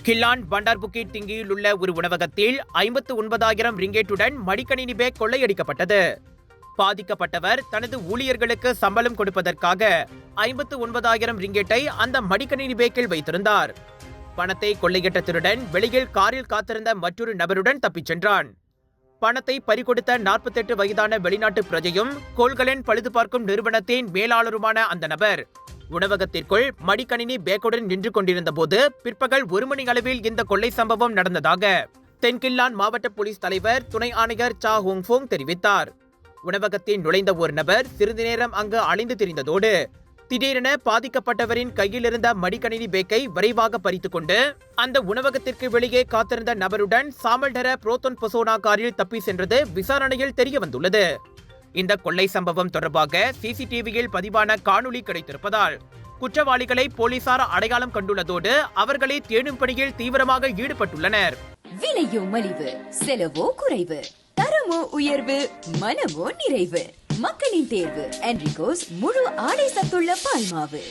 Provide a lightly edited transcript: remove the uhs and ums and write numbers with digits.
கில்லான் பண்டார் புக்கிட் திங்கியில் உள்ள ஒரு உணவகத்தில் 59,000 ரிங்கேட்டுடன் மடிக்கணினி பேக் கொள்ளையடிக்கப்பட்டது. பாதிக்கப்பட்டவர் தனது ஊழியர்களுக்கு சம்பளம் கொடுப்பதற்காக 59,000 ரிங்கேட்டை அந்த மடிக்கணினி பேக்கில் வைத்திருந்தார். பணத்தை கொள்ளையிட்ட திருடன் வெளியில் காரில் காத்திருந்த மற்றொரு நபருடன் தப்பிச் சென்றான். பணத்தை பறிகொடுத்த 48 வயதான வெளிநாட்டு பிரஜையும் கோள்களின் பழுது பார்க்கும் நிறுவனத்தின் மேலாளருமான அந்த நபர் உணவகத்திற்குள் மடிக்கணினி பேக்குடன் நின்று கொண்டிருந்த போது பிற்பகல் 1 மணி அளவில் இந்த கொள்ளை சம்பவம் நடந்ததாக தென்கில்லான் மாவட்ட போலீஸ் தலைவர் துணை ஆணையர் சா ஹோங்ஃபோங் தெரிவித்தார். உணவகத்தில் நுழைந்த ஒரு நபர் சிறிது நேரம் அங்கு அலைந்து திரிந்ததோடு திடீரென பாதிக்கப்பட்டவரின் கையில் இருந்த மடிக்கணினி பேக்கை விரைவாக பறித்துக் கொண்டு அந்த உணவகத்திற்கு வெளியே காத்திருந்த நபருடன் சாமல்டர புரோத்தோன் பொசோனா காரில் தப்பி சென்றது விசாரணையில் தெரியவந்துள்ளது. இந்த கொள்ளை சம்பவம் தொடர்பாக சிசிடிவியில் பதிவான காணொலி கிடைத்திருப்பதால் குற்றவாளிகளை போலீசார் அடையாளம் கண்டுள்ளதோடு அவர்களை தேடும் பணியில் தீவிரமாக ஈடுபட்டுள்ளனர். விலையோ மலிவு, செலவோ குறைவு, தரமோ உயர்வு, மனமோ நிறைவு. மக்களின் தேர்வு என்ரிகோஸ் முழு ஆடை சத்துள்ள பால்மாவு.